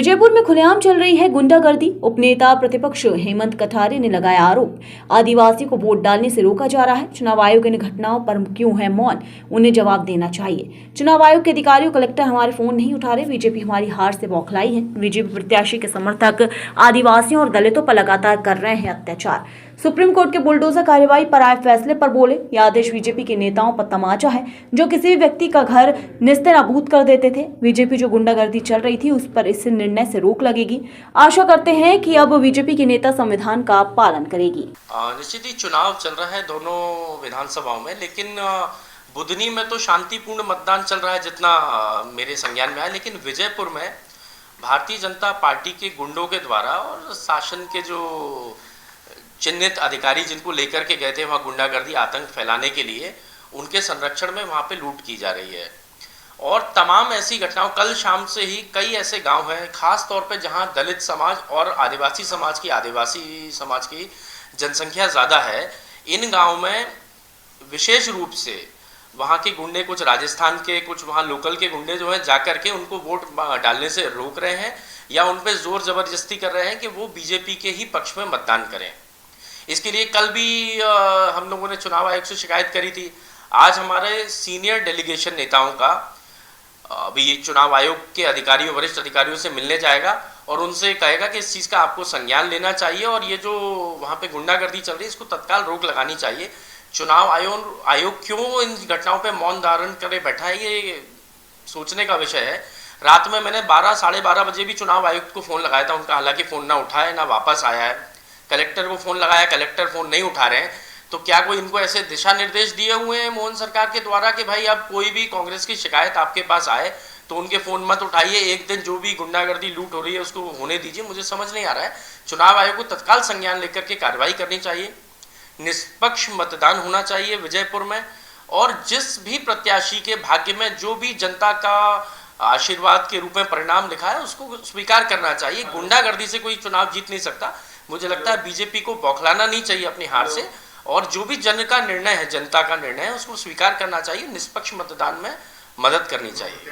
विजयपुर में खुलेआम चल रही है गुंडागर्दी। उपनेता प्रतिपक्ष हेमंत कठारे ने लगाया आरोप, आदिवासी को वोट डालने से रोका जा रहा है। चुनाव आयोग इन घटनाओं पर क्यों है मौन, उन्हें जवाब देना चाहिए। चुनाव आयोग के अधिकारियों कलेक्टर हमारे फोन नहीं उठा रहे। बीजेपी हमारी हार से बौखलाई है। बीजेपी प्रत्याशी के समर्थक आदिवासियों और दलितों पर लगातार कर रहे हैं अत्याचार। सुप्रीम कोर्ट के बुलडोजर कार्यवाही पर आए फैसले पर बोले, यह आदेश बीजेपी के नेताओं पर तमाचा है जो किसी भी व्यक्ति का घर निस्तेनाबूद कर देते थे। बीजेपी जो गुंडागर्दी चल रही थी उस पर इस निर्णय से रोक लगेगी। आशा करते हैं कि अब बीजेपी के नेता संविधान का पालन करेगी। निश्चित ही चुनाव चल रहा है दोनों विधानसभाओं में, लेकिन बुधनी में तो शांतिपूर्ण मतदान चल रहा है जितना मेरे संज्ञान में है। लेकिन विजयपुर में भारतीय जनता पार्टी के गुंडों के द्वारा और शासन के जो चिन्हित अधिकारी जिनको लेकर के गए थे वहाँ गुंडागर्दी आतंक फैलाने के लिए, उनके संरक्षण में वहाँ पे लूट की जा रही है। और तमाम ऐसी घटनाओं, कल शाम से ही कई ऐसे गांव हैं खास तौर पे जहाँ दलित समाज और आदिवासी समाज की जनसंख्या ज़्यादा है। इन गाँव में विशेष रूप से वहाँ के गुंडे, कुछ राजस्थान के, कुछ वहाँ लोकल के गुंडे जो हैं जाकर के उनको वोट डालने से रोक रहे हैं या उन पर जोर ज़बरदस्ती कर रहे हैं कि वो बीजेपी के ही पक्ष में मतदान करें। इसके लिए कल भी हम लोगों ने चुनाव आयोग से शिकायत करी थी। आज हमारे सीनियर डेलीगेशन नेताओं का अभी चुनाव आयोग के अधिकारियों, वरिष्ठ अधिकारियों से मिलने जाएगा और उनसे कहेगा कि इस चीज़ का आपको संज्ञान लेना चाहिए और ये जो वहाँ पे गुंडागर्दी चल रही है इसको तत्काल रोक लगानी चाहिए। चुनाव आयोग क्यों इन घटनाओं पे मौन धारण करे बैठा है, ये सोचने का विषय है। रात में मैंने 12 साढ़े 12 बजे भी चुनाव आयुक्त को फ़ोन लगाया था, उनका हालांकि फ़ोन ना उठाया ना वापस आया है। कलेक्टर को फ़ोन लगाया, कलेक्टर फ़ोन नहीं उठा रहे हैं। तो क्या कोई इनको ऐसे दिशा निर्देश दिए हुए हैं मोहन सरकार के द्वारा कि भाई अब कोई भी कांग्रेस की शिकायत आपके पास आए तो उनके फ़ोन मत उठाइए, एक दिन जो भी गुंडागर्दी लूट हो रही है उसको होने दीजिए? मुझे समझ नहीं आ रहा है। चुनाव आयोग को तत्काल संज्ञान लेकर के कार्रवाई करनी चाहिए। निष्पक्ष मतदान होना चाहिए विजयपुर में, और जिस भी प्रत्याशी के भाग्य में जो भी जनता का आशीर्वाद के रूप में परिणाम लिखा है उसको स्वीकार करना चाहिए। गुंडागर्दी से कोई चुनाव जीत नहीं सकता। मुझे लगता है बीजेपी को बौखलाना नहीं चाहिए अपनी हार से, और जो भी जन का निर्णय है, जनता का निर्णय है, उसको स्वीकार करना चाहिए। निष्पक्ष मतदान में मदद करनी चाहिए।